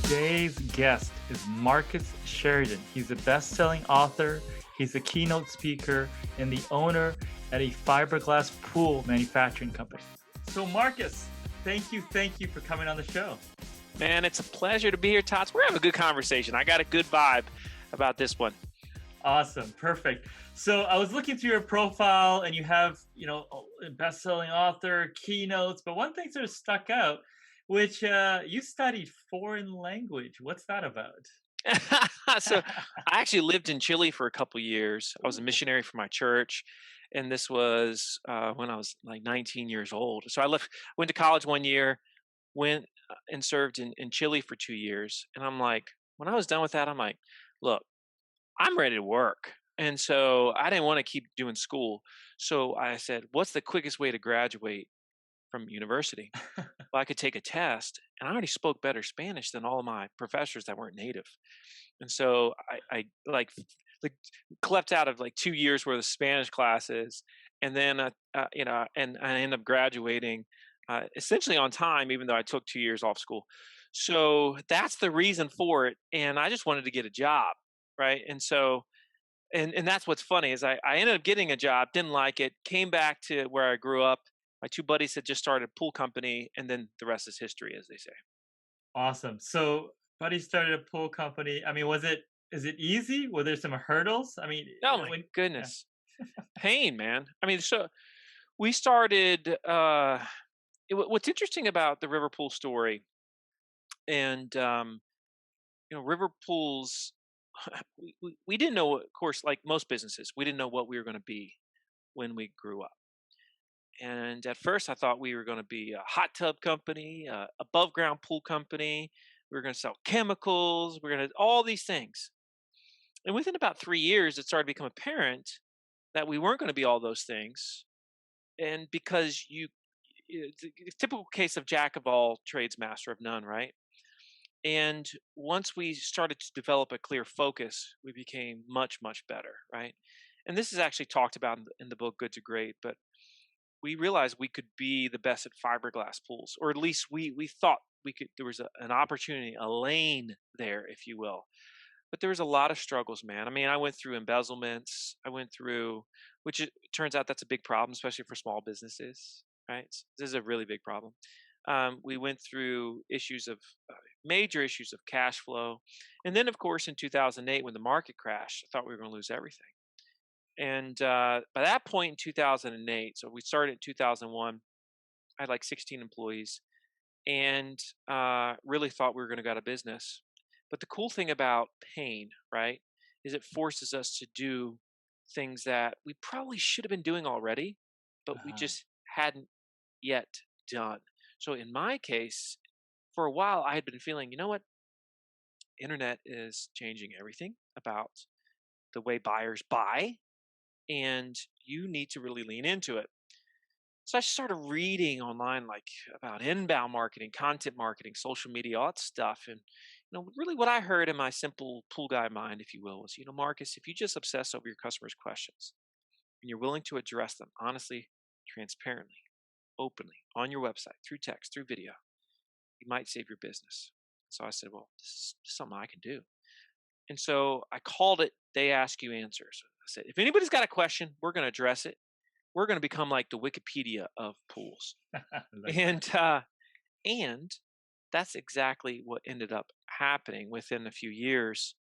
Today's guest is Marcus Sheridan. He's a best-selling author, he's a keynote speaker, and the owner at a fiberglass pool manufacturing company. So Marcus, thank you for coming on the show. Man, it's a pleasure to be here, Tots. We're having a good conversation. I got a good vibe about this one. Awesome, perfect. So I was looking through your profile and you have, a best-selling author, keynotes, but one thing sort of stuck out, which you studied foreign language. What's that about? So I actually lived in Chile for a couple years. I was a missionary for my church, and this was when I was like 19 years old. So went to college one year, went and served in Chile for 2 years. And I'm like, when I was done with that, I'm like, look, I'm ready to work. And so I didn't want to keep doing school. So I said, what's the quickest way to graduate from university? Well, I could take a test, and I already spoke better Spanish than all of my professors that weren't native. And so I like clept out of like 2 years worth of Spanish classes, and then and I ended up graduating essentially on time, even though I took 2 years off school. So that's the reason for it, and I just wanted to get a job, right? And so and that's what's funny is I ended up getting a job, didn't like it, came back to where I grew up. My two buddies had just started a pool company, and then the rest is history, as they say. Awesome. So buddy started a pool company. I mean, is it easy? Were there some hurdles? I mean, Oh my when yeah. goodness, pain, man. I mean, so we started. What's interesting about the river pool story, and river pools, we didn't know. Of course, like most businesses, we didn't know what we were going to be when we grew up. And at first, I thought we were going to be a hot tub company, above ground pool company. We were going to sell chemicals. We're going to all these things. And within about 3 years, it started to become apparent that we weren't going to be all those things. And because it's a typical case of jack of all trades, master of none, right? And once we started to develop a clear focus, we became much, much better, right? And this is actually talked about in the book Good to Great, but we realized we could be the best at fiberglass pools, or at least we thought we could. There was an opportunity, a lane there, if you will. But there was a lot of struggles, man. I mean, I went through embezzlements. I went through, which it turns out that's a big problem, especially for small businesses, right? This is a really big problem. We went through major issues of cash flow, and then, of course, in 2008, when the market crashed, I thought we were going to lose everything. And by that point in 2008, so we started in 2001, I had like 16 employees, and really thought we were going to go out of business. But the cool thing about pain, right, is it forces us to do things that we probably should have been doing already, but we Uh-huh. just hadn't yet done. So in my case, for a while, I had been feeling, you know what, internet is changing everything about the way buyers buy, and you need to really lean into it. So I started reading online like about inbound marketing, content marketing, social media, all that stuff. And really what I heard in my simple pool guy mind, if you will, was, Marcus, if you just obsess over your customers' questions and you're willing to address them honestly, transparently, openly on your website, through text, through video, you might save your business. So I said, well, this is something I can do. And so I called it They Ask You Answers. I said, if anybody's got a question, we're going to address it. We're going to become like the Wikipedia of pools. I like that. And that's exactly what ended up happening. Within a few years,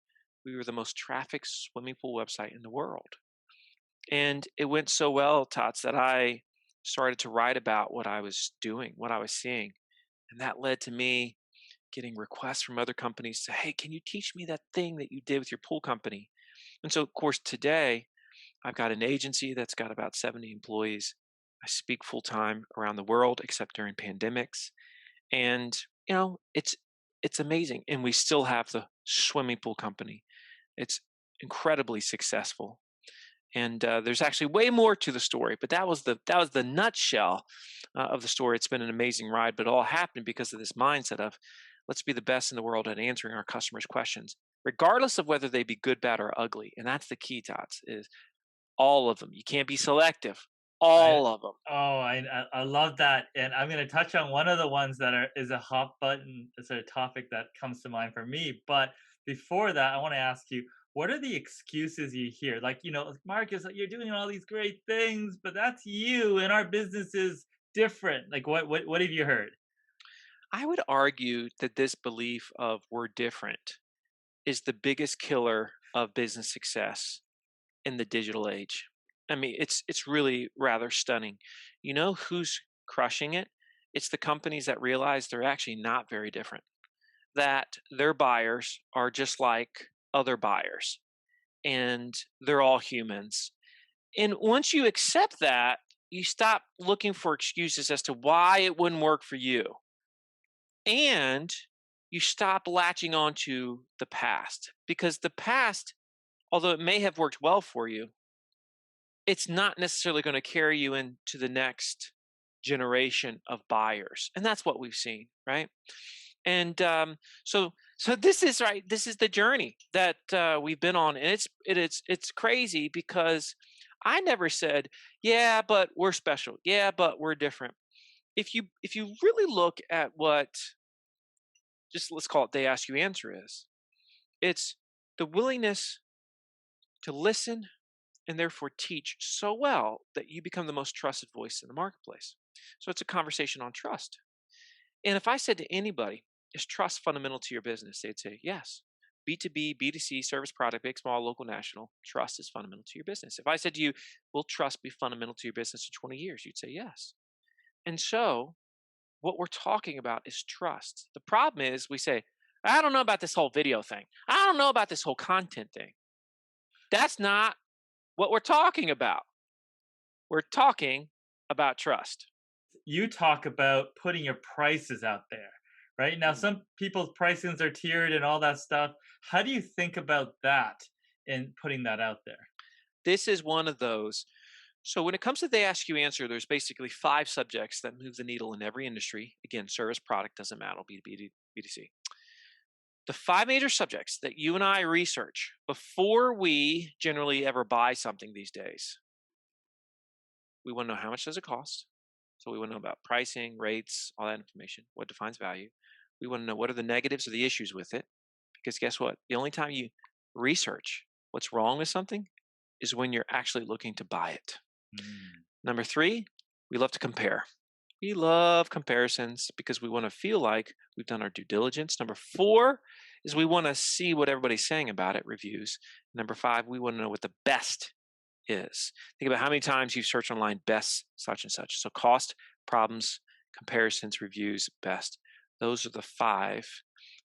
we were the most trafficked swimming pool website in the world. And it went so well, Tots, that I started to write about what I was doing, what I was seeing. And that led to me getting requests from other companies to, hey, can you teach me that thing that you did with your pool company? And so, of course, today I've got an agency that's got about 70 employees. I speak full time around the world, except during pandemics. And, it's amazing. And we still have the swimming pool company. It's incredibly successful. And there's actually way more to the story, but that was the nutshell of the story. It's been an amazing ride, but it all happened because of this mindset of let's be the best in the world at answering our customers' questions, regardless of whether they be good, bad, or ugly. And that's the key, Tots, is all of them. You can't be selective. I All of them. oh, I love that, and I'm gonna touch on one of the ones that are is a hot button sort of topic that comes to mind for me. But before that, I want to ask you, what are the excuses you hear? Like, Marcus, you're doing all these great things, but that's you, and our business is different. Like, what have you heard? I would argue that this belief of we're different is the biggest killer of business success in the digital age. I mean, it's really rather stunning. You know who's crushing it? It's the companies that realize they're actually not very different. That their buyers are just like other buyers and they're all humans. And once you accept that, you stop looking for excuses as to why it wouldn't work for you. And you stop latching on to the past because the past, although it may have worked well for you, it's not necessarily going to carry you into the next generation of buyers. And that's what we've seen, right? And so this is right. This is the journey that we've been on, and it's crazy because I never said, yeah, but we're special. Yeah, but we're different. If you really look at what, just let's call it, they ask you answer is, it's the willingness to listen and therefore teach so well that you become the most trusted voice in the marketplace. So it's a conversation on trust. And if I said to anybody, is trust fundamental to your business? They'd say, yes. B2B, B2C, service product, big, small, local, national, trust is fundamental to your business. If I said to you, will trust be fundamental to your business in 20 years? You'd say yes. And so what we're talking about is trust. The problem is we say, I don't know about this whole video thing. I don't know about this whole content thing. That's not what we're talking about. We're talking about trust. You talk about putting your prices out there, right? Now, Mm. some people's pricings are tiered and all that stuff. How do you think about that and putting that out there? This is one of those. So when it comes to they ask you answer, there's basically 5 subjects that move the needle in every industry. Again, service product doesn't matter, B2B, B2C. The 5 major subjects that you and I research before we generally ever buy something these days. We want to know how much does it cost. So we want to know about pricing, rates, all that information, what defines value. We want to know what are the negatives or the issues with it. Because guess what? The only time you research what's wrong with something is when you're actually looking to buy it. Mm. Number 3, we love to compare. We love comparisons because we want to feel like we've done our due diligence. Number 4 is we want to see what everybody's saying about it, reviews. Number 5, we want to know what the best is. Think about how many times you've searched online best such and such. So cost, problems, comparisons, reviews, best. Those are the 5.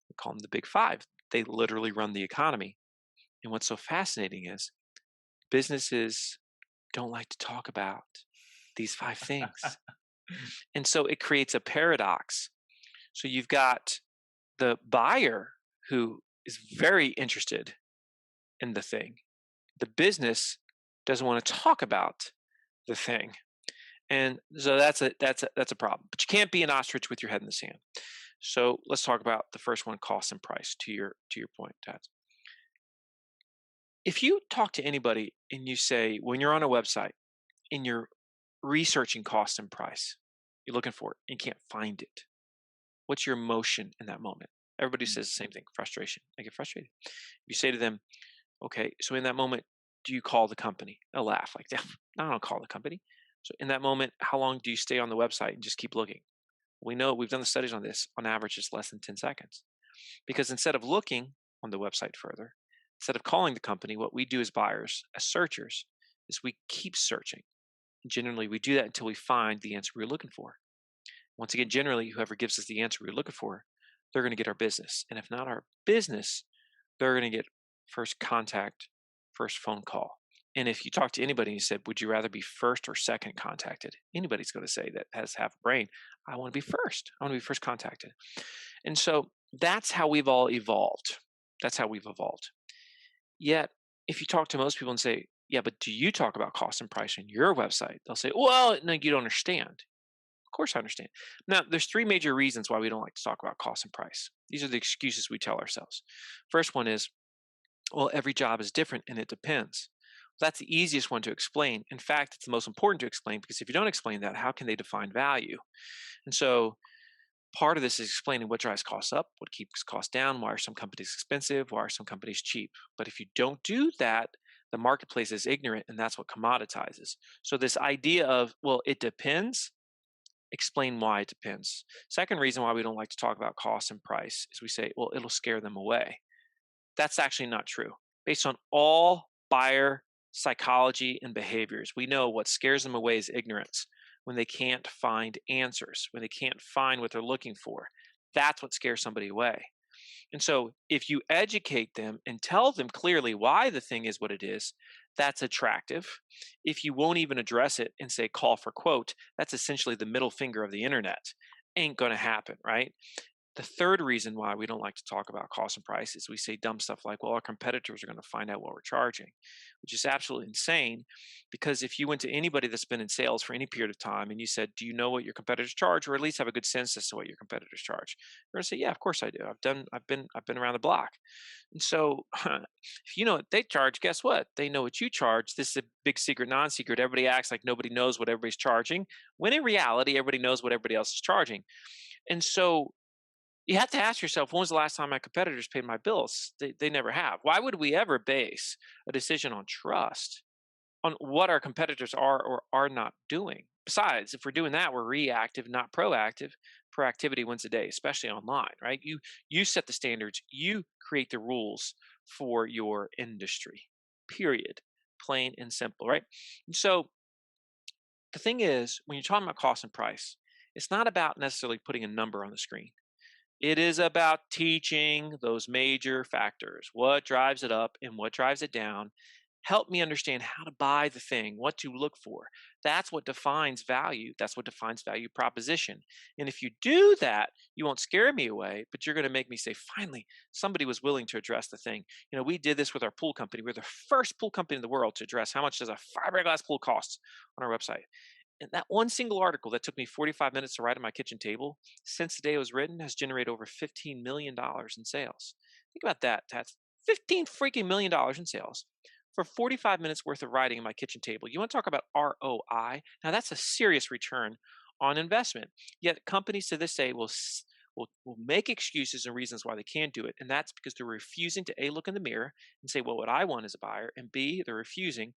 We call them the big 5. They literally run the economy. And what's so fascinating is businesses don't like to talk about these 5 things. And so it creates a paradox. So you've got the buyer who is very interested in the thing. The business doesn't want to talk about the thing. And so that's a problem. But you can't be an ostrich with your head in the sand. So let's talk about the first one, cost and price, to your point, Tats. If you talk to anybody and you say, when you're on a website and you're researching cost and price, you're looking for it and you can't find it, what's your emotion in that moment? Everybody says the same thing, frustration. I get frustrated. You say to them, okay, so in that moment, do you call the company? They'll laugh like, yeah, no, I don't call the company. So in that moment, how long do you stay on the website and just keep looking? We know, we've done the studies on this, on average, it's less than 10 seconds. Because instead of looking on the website further, instead of calling the company, what we do as buyers, as searchers, is we keep searching. Generally, we do that until we find the answer we're looking for. Once again, generally, whoever gives us the answer we're looking for, they're going to get our business. And if not our business, they're going to get first contact, first phone call. And if you talk to anybody and you said, would you rather be first or second contacted? Anybody's going to say that has half a brain. I want to be first. I want to be first contacted. And so that's how we've all evolved. That's how we've evolved. Yet, if you talk to most people and say, yeah, but do you talk about cost and price on your website? They'll say, well, no, you don't understand. Of course I understand. Now, there's 3 major reasons why we don't like to talk about cost and price. These are the excuses we tell ourselves. First one is, well, every job is different and it depends. That's the easiest one to explain. In fact, it's the most important to explain because if you don't explain that, how can they define value? And so part of this is explaining what drives costs up, what keeps costs down, why are some companies expensive, why are some companies cheap. But if you don't do that, the marketplace is ignorant and that's what commoditizes. So this idea of, well, it depends, explain why it depends. Second reason why we don't like to talk about cost and price is we say, well, it'll scare them away. That's actually not true. Based on all buyer psychology and behaviors, we know what scares them away is ignorance. When they can't find answers, when they can't find what they're looking for, that's what scares somebody away. And so if you educate them and tell them clearly why the thing is what it is, that's attractive. If you won't even address it and say call for quote, that's essentially the middle finger of the internet. Ain't going to happen, right? The third reason why we don't like to talk about cost and price is we say dumb stuff like, well, our competitors are going to find out what we're charging, which is absolutely insane. Because if you went to anybody that's been in sales for any period of time and you said, do you know what your competitors charge, or at least have a good sense as to what your competitors charge? They're going to say, yeah, of course I do. I've been around the block. And so if you know what they charge, guess what? They know what you charge. This is a big secret, non-secret. Everybody acts like nobody knows what everybody's charging, when in reality, everybody knows what everybody else is charging. And so you have to ask yourself, when was the last time my competitors paid my bills? They never have. Why would we ever base a decision on trust on what our competitors are or are not doing? Besides, if we're doing that, we're reactive, not proactive. Proactivity wins the day, especially online, right? You set the standards, you create the rules for your industry. Period. Plain and simple, right? And so the thing is, when you're talking about cost and price, it's not about necessarily putting a number on the screen. It is about teaching those major factors, what drives it up and what drives it down. Help me understand how to buy the thing, what to look for. That's what defines value. That's what defines value proposition. And if you do that, you won't scare me away, but you're going to make me say, finally, somebody was willing to address the thing. You know, we did this with our pool company. We're the first pool company in the world to address how much does a fiberglass pool cost on our website. And that one single article that took me 45 minutes to write on my kitchen table, since the day it was written, has generated over $15 million in sales. Think about that, Tats. $15 freaking million in sales for 45 minutes worth of writing on my kitchen table. You want to talk about ROI? Now, that's a serious return on investment. Yet companies to this day will make excuses and reasons why they can't do it. And that's because they're refusing to A, look in the mirror and say, well, what I want as a buyer, and B, they're refusing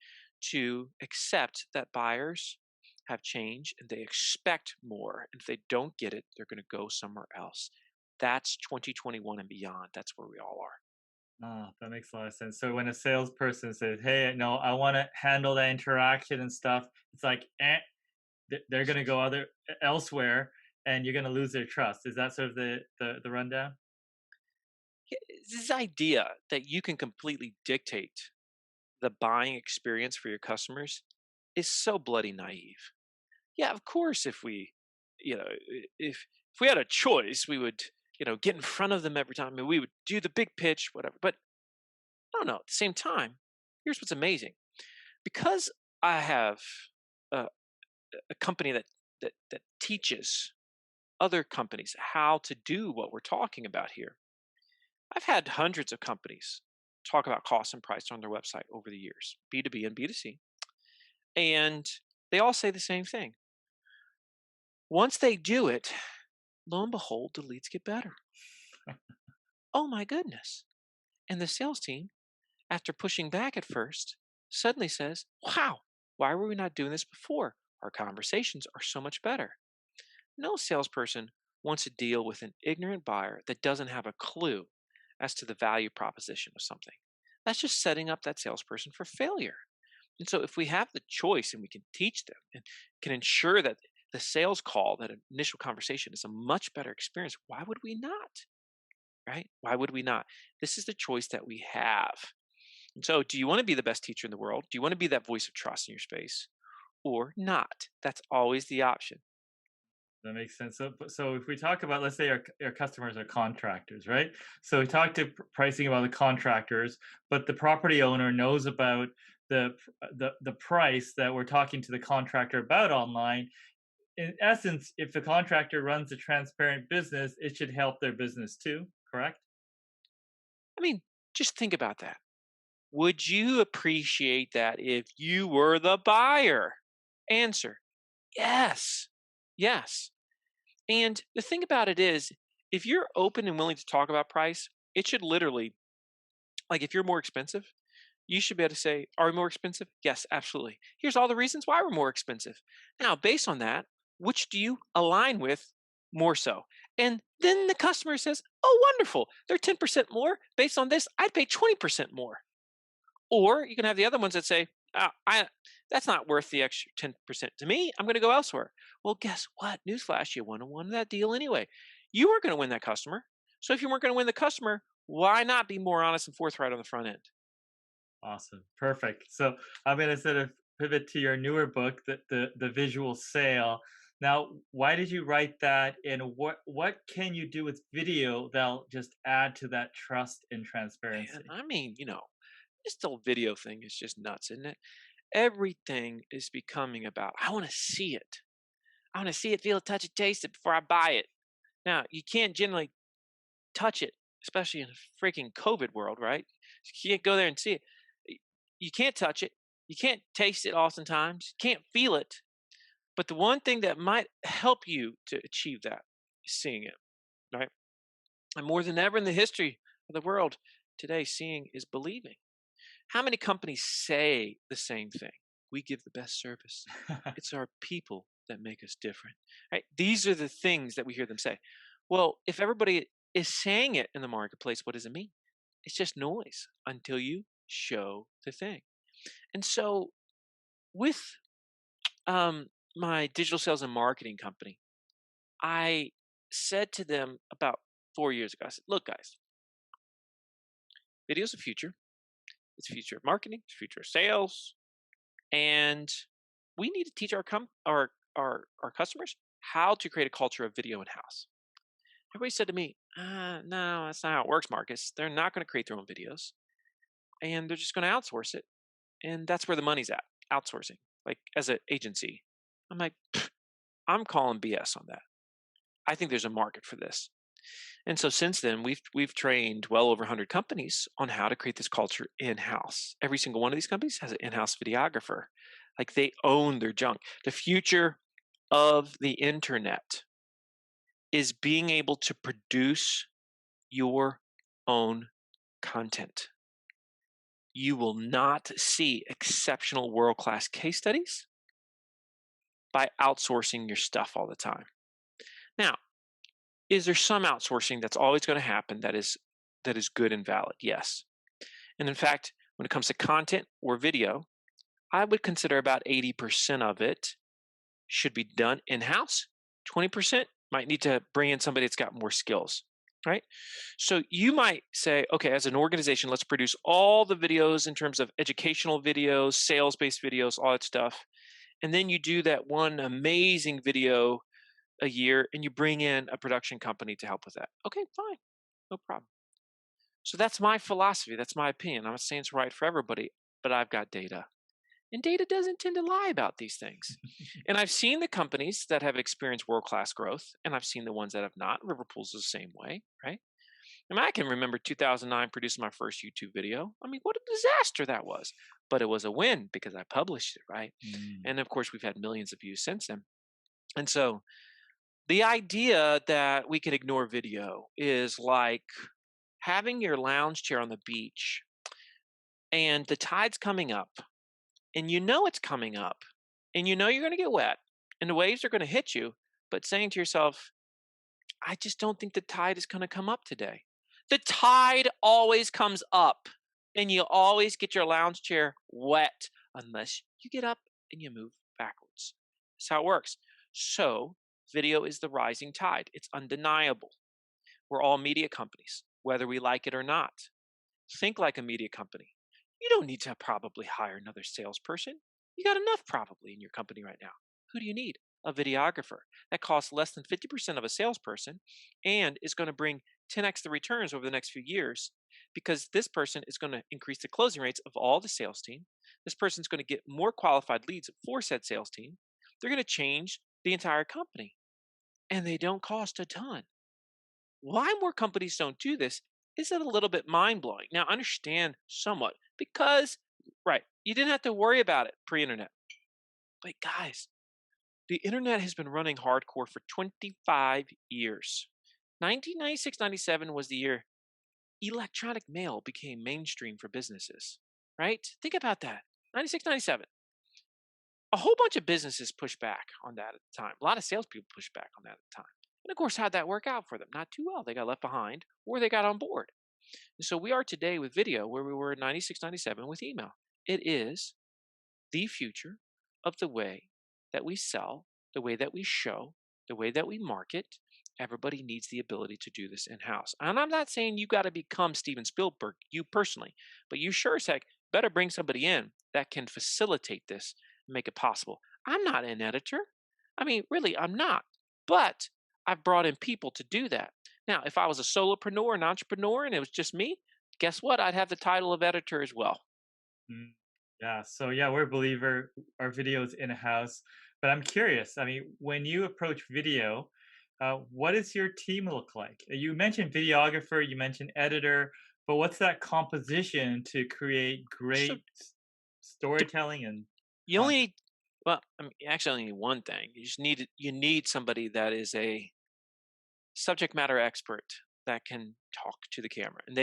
to accept that buyers have changed and they expect more. And if they don't get it, they're going to go somewhere else. That's 2021 and beyond. That's where we all are. Ah, that makes a lot of sense. So when a salesperson says, "Hey, no, I want to handle that interaction and stuff," it's like, they're going to go elsewhere, and you're going to lose their trust. Is that sort of the rundown? This idea that you can completely dictate the buying experience for your customers is so bloody naive. Yeah, of course, if we, you know, if we had a choice, we would, get in front of them every time and we would do the big pitch, whatever. But I don't know. At the same time, here's what's amazing. Because I have a, a company that teaches other companies how to do what we're talking about here. I've had hundreds of companies talk about cost and price on their website over the years, B2B and B2C. And they all say the same thing. Once they do it, lo and behold, the leads get better. Oh my goodness. And the sales team, after pushing back at first, suddenly says, wow, why were we not doing this before? Our conversations are so much better. No salesperson wants to deal with an ignorant buyer that doesn't have a clue as to the value proposition of something. That's just setting up that salesperson for failure. And so if we have the choice and we can teach them and can ensure that the sales call, that initial conversation is a much better experience, why would we not? Right? Why would we not? This is the choice that we have. And so do you want to be the best teacher in the world? Do you want to be that voice of trust in your space or not? That's always the option. That makes sense. So if we talk about, let's say our customers are contractors, right? So we talk to pricing about the contractors, but the property owner knows about the price that we're talking to the contractor about online. In essence, if the contractor runs a transparent business, it should help their business too, correct? I mean, just think about that. Would you appreciate that if you were the buyer? Answer, yes. Yes. And the thing about it is, if you're open and willing to talk about price, it should literally, like if you're more expensive, you should be able to say, are we more expensive? Yes, absolutely. Here's all the reasons why we're more expensive. Now, based on that, which do you align with more so? And then the customer says, oh, wonderful. They're 10% more. Based on this, I'd pay 20% more. Or you can have the other ones that say, I that's not worth the extra 10% to me. I'm going to go elsewhere. Well, guess what? Newsflash, you wouldn't have won that deal anyway. You weren't going to win that customer. So if you weren't going to win the customer, why not be more honest and forthright on the front end? Awesome. Perfect. So I'm going to sort of pivot to your newer book, the visual sale. Now, why did you write that, and what can you do with video that'll just add to that trust and Man, transparency? I mean, this whole video thing is just nuts, isn't it? Everything is becoming about, I want to see it. I want to see it, feel it, touch it, taste it before I buy it. Now, you can't generally touch it, especially in a freaking COVID world, right? You can't go there and see it. You can't touch it. You can't taste it oftentimes. You can't feel it. But the one thing that might help you to achieve that is seeing it, right? And more than ever in the history of the world, today seeing is believing. How many companies say the same thing? We give the best service. It's our people that make us different. Right? These are the things that we hear them say. Well, if everybody is saying it in the marketplace, what does it mean? It's just noise until you show the thing. And so, with my digital sales and marketing company, I said to them about 4 years ago, I said, look, guys, video's the future. It's the future of marketing, it's the future of sales, and we need to teach our customers how to create a culture of video in house. Everybody said to me, "No, that's not how it works, Marcus. They're not going to create their own videos, and they're just going to outsource it, and that's where the money's at, outsourcing, like as an agency." I'm like, "Pfft, I'm calling BS on that. I think there's a market for this." And so since then, we've trained well over 100 companies on how to create this culture in house. Every single one of these companies has an in-house videographer. Like they own their junk. The future of the internet is being able to produce your own content. You will not see exceptional world class case studies by outsourcing your stuff all the time. Now, is there some outsourcing that's always going to happen that is good and valid? Yes. And in fact, when it comes to content or video, I would consider about 80% of it should be done in-house. 20% might need to bring in somebody that's got more skills, right? So you might say, okay, as an organization, let's produce all the videos in terms of educational videos, sales-based videos, all that stuff. And then you do that one amazing video a year and you bring in a production company to help with that. Okay, fine. No problem. So that's my philosophy. That's my opinion. I'm not saying it's right for everybody, but I've got data. And data doesn't tend to lie about these things. And I've seen the companies that have experienced world class growth, and I've seen the ones that have not. Liverpool's the same way, right? I mean, I can remember 2009 producing my first YouTube video. I mean, what a disaster that was. But it was a win because I published it, right? Mm. And of course, we've had millions of views since then. And so the idea that we can ignore video is like having your lounge chair on the beach and the tide's coming up and you know it's coming up and you know you're going to get wet and the waves are going to hit you, but saying to yourself, I just don't think the tide is going to come up today. The tide always comes up and you always get your lounge chair wet unless you get up and you move backwards. That's how it works. So, video is the rising tide. It's undeniable. We're all media companies, whether we like it or not. Think like a media company. You don't need to probably hire another salesperson. You got enough probably in your company right now. Who do you need? A videographer. That costs less than 50% of a salesperson and is going to bring 10x the returns over the next few years because this person is going to increase the closing rates of all the sales team. This person is going to get more qualified leads for said sales team. They're going to change the entire company and they don't cost a ton. Why more companies don't do this is a little bit mind blowing. Now, understand somewhat because, right, you didn't have to worry about it pre-internet. But guys, the internet has been running hardcore for 25 years. 1996, 97 was the year electronic mail became mainstream for businesses, right? Think about that. 96, 97. A whole bunch of businesses pushed back on that at the time. A lot of salespeople pushed back on that at the time. And of course, how'd that work out for them? Not too well. They got left behind or they got on board. And so we are today with video where we were in 96, 97 with email. It is the future of the way that we sell, the way that we show, the way that we market. Everybody needs the ability to do this in house. And I'm not saying you got to become Steven Spielberg, you personally, but you sure as heck better bring somebody in that can facilitate this and make it possible. I'm not an editor. I mean, really, I'm not. But I've brought in people to do that. Now, if I was a solopreneur, an entrepreneur, and it was just me, guess what? I'd have the title of editor as well. Mm, yeah. So yeah, we're a believer. Our videos in house. But I'm curious. I mean, when you approach video, what does your team look like? You mentioned videographer, you mentioned editor, but what's that composition to create So great storytelling and you only content? need, well, I mean, actually only need one thing. You need somebody that is a subject matter expert that can talk to the camera, and Mm,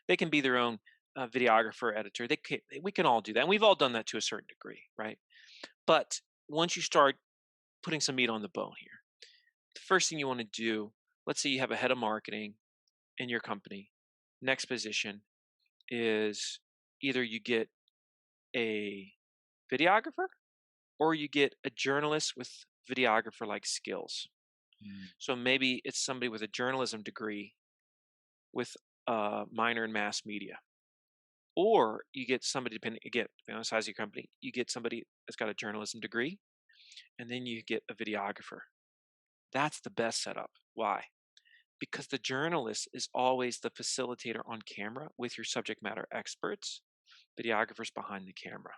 they can be their own videographer, editor. We can all do that, and we've all done that to a certain degree, right? But once you start putting some meat on the bone here, the first thing you want to do, let's say you have a head of marketing in your company. Next position is either you get a videographer or you get a journalist with videographer like skills. mm. So maybe it's somebody with a journalism degree with a minor in mass media. Or you get somebody, depending on the size of your company, you get somebody that's got a journalism degree, and then you get a videographer. That's the best setup. Why? Because the journalist is always the facilitator on camera with your subject matter experts, videographers behind the camera.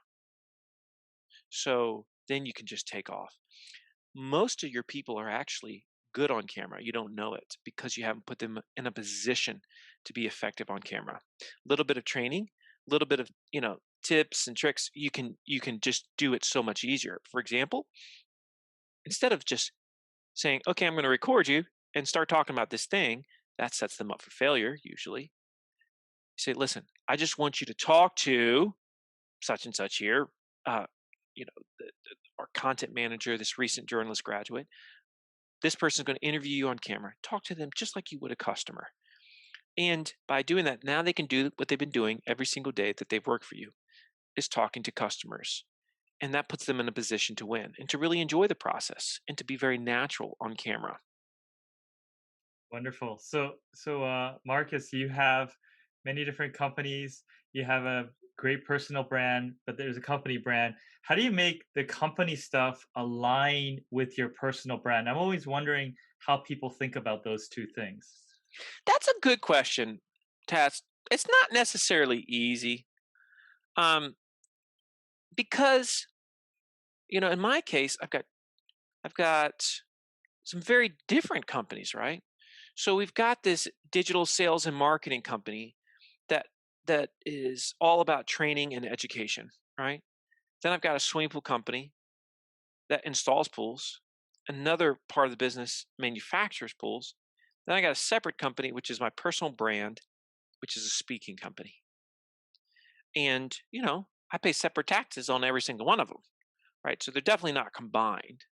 So then you can just take off. Most of your people are actually good on camera. You don't know it because you haven't put them in a position to be effective on camera. A little bit of training, a little bit of, tips and tricks, you can just do it so much easier. For example, instead of just saying, "Okay, I'm going to record you," and start talking about this thing, that sets them up for failure usually. You say, "Listen, I just want you to talk to such and such here, uh, our content manager, this recent journalist graduate. This person is going to interview you on camera. Talk to them just like you would a customer." And by doing that, now they can do what they've been doing every single day that they've worked for you, is talking to customers. And that puts them in a position to win and to really enjoy the process and to be very natural on camera. Wonderful. So, Marcus, you have many different companies. You have a great personal brand, but there's a company brand. How do you make the company stuff align with your personal brand? I'm always wondering how people think about those two things. That's a good question, Tats. It's not necessarily easy, um, because in my case, I've got some very different companies, right? So we've got this digital sales and marketing company that that is all about training and education, right? Then I've got a swimming pool company that installs pools. Another part of the business manufactures pools. Then I got a separate company, which is my personal brand, which is a speaking company. And, I pay separate taxes on every single one of them, right? So they're definitely not combined.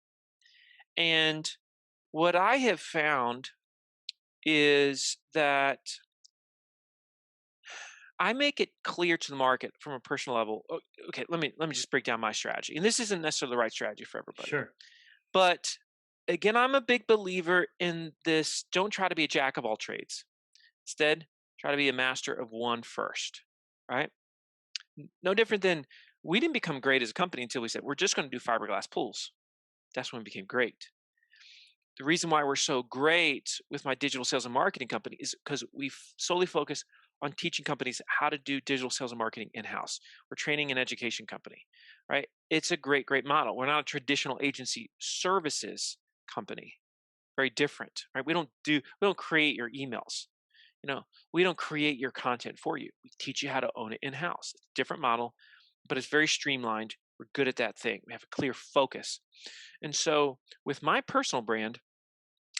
And what I have found is that I make it clear to the market from a personal level. Okay, let me just break down my strategy. And this isn't necessarily the right strategy for everybody. Sure. But again, I'm a big believer in this: don't try to be a jack of all trades. Instead, try to be a master of one first, right? No different than, we didn't become great as a company until we said we're just going to do fiberglass pools. That's when we became great. The reason why we're so great with my digital sales and marketing company is because we solely focus on teaching companies how to do digital sales and marketing in-house. We're training an education company, right? It's a great, great model. We're not a traditional agency services company. Very different, right? We don't create your emails. We don't create your content for you. We teach you how to own it in-house. It's a different model, but it's very streamlined. We're good at that thing. We have a clear focus. And so with my personal brand,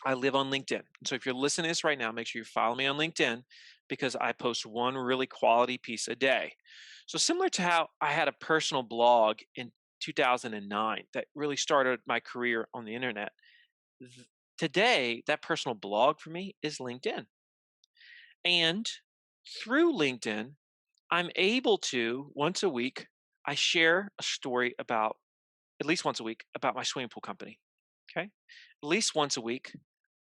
I live on LinkedIn. And so if you're listening to this right now, make sure you follow me on LinkedIn because I post one really quality piece a day. So similar to how I had a personal blog in 2009 that really started my career on the internet, today that personal blog for me is LinkedIn. And through LinkedIn, I'm able to once a week, I share a story about at least once a week about my swimming pool company. Okay. At least once a week,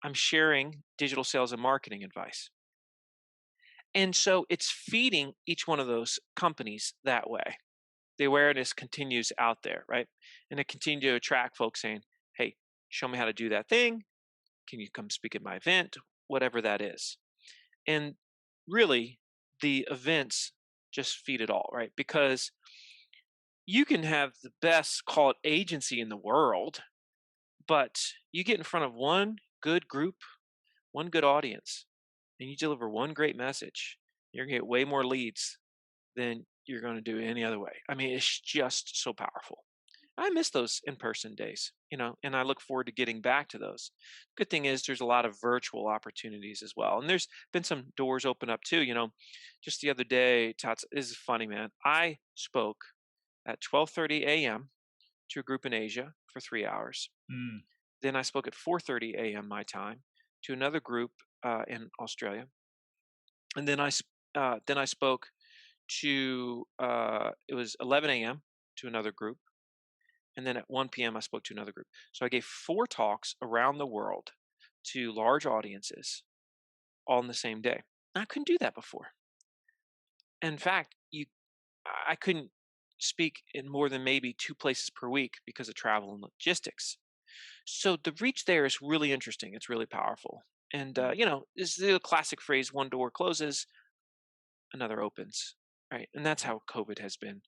I'm sharing digital sales and marketing advice. And so it's feeding each one of those companies that way. The awareness continues out there, right? And it continues to attract folks saying, hey, show me how to do that thing. Can you come speak at my event? Whatever that is. And really, the events just feed it all, right? Because you can have the best, call it agency in the world, but you get in front of one good group, one good audience, and you deliver one great message, you're going to get way more leads than you're going to do any other way. I mean, it's just so powerful. I miss those in-person days, and I look forward to getting back to those. Good thing is there's a lot of virtual opportunities as well. And there's been some doors open up too, just the other day, Tats, this is funny, man. I spoke at 12:30 a.m. to a group in Asia for 3 hours. Mm. Then I spoke at 4:30 a.m. my time to another group in Australia. And then I spoke to it was 11 a.m. to another group. And then at 1 p.m. I spoke to another group. So I gave 4 talks around the world to large audiences all in the same day. I couldn't do that before. In fact, I couldn't speak in more than maybe 2 places per week because of travel and logistics. So the reach there is really interesting. It's really powerful. And, is the classic phrase, one door closes, another opens, right? And that's how COVID has been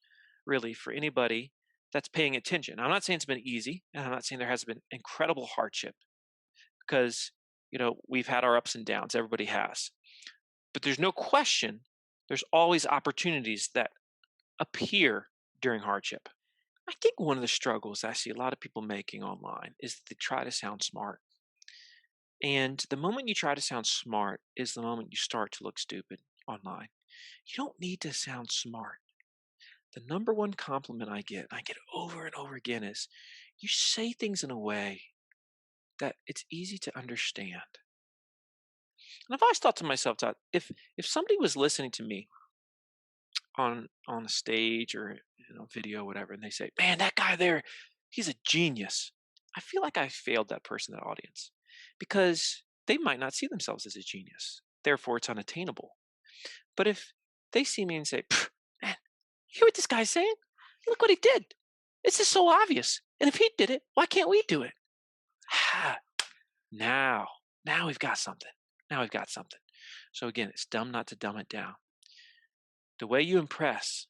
really for anybody that's paying attention. I'm not saying it's been easy, and I'm not saying there has been incredible hardship because, we've had our ups and downs. Everybody has. But there's no question there's always opportunities that appear during hardship. I think one of the struggles I see a lot of people making online is that they try to sound smart. And the moment you try to sound smart is the moment you start to look stupid online. You don't need to sound smart. The number one compliment I get over and over again, is you say things in a way that it's easy to understand. And I've always thought to myself that if somebody was listening to me on a stage or video, whatever, and they say, "Man, that guy there, he's a genius," I feel like I failed that person, that audience, because they might not see themselves as a genius. Therefore, it's unattainable. But if they see me and say, "Pff, man, you hear what this guy's saying? Look what he did. It's just so obvious. And if he did it, why can't we do it?" Now, now we've got something. Now we've got something. So again, it's dumb not to dumb it down. The way you impress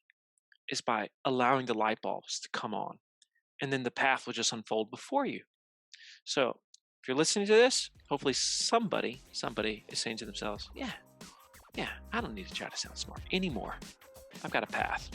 is by allowing the light bulbs to come on, and then the path will just unfold before you. So if you're listening to this, hopefully somebody is saying to themselves, yeah, I don't need to try to sound smart anymore. I've got a path.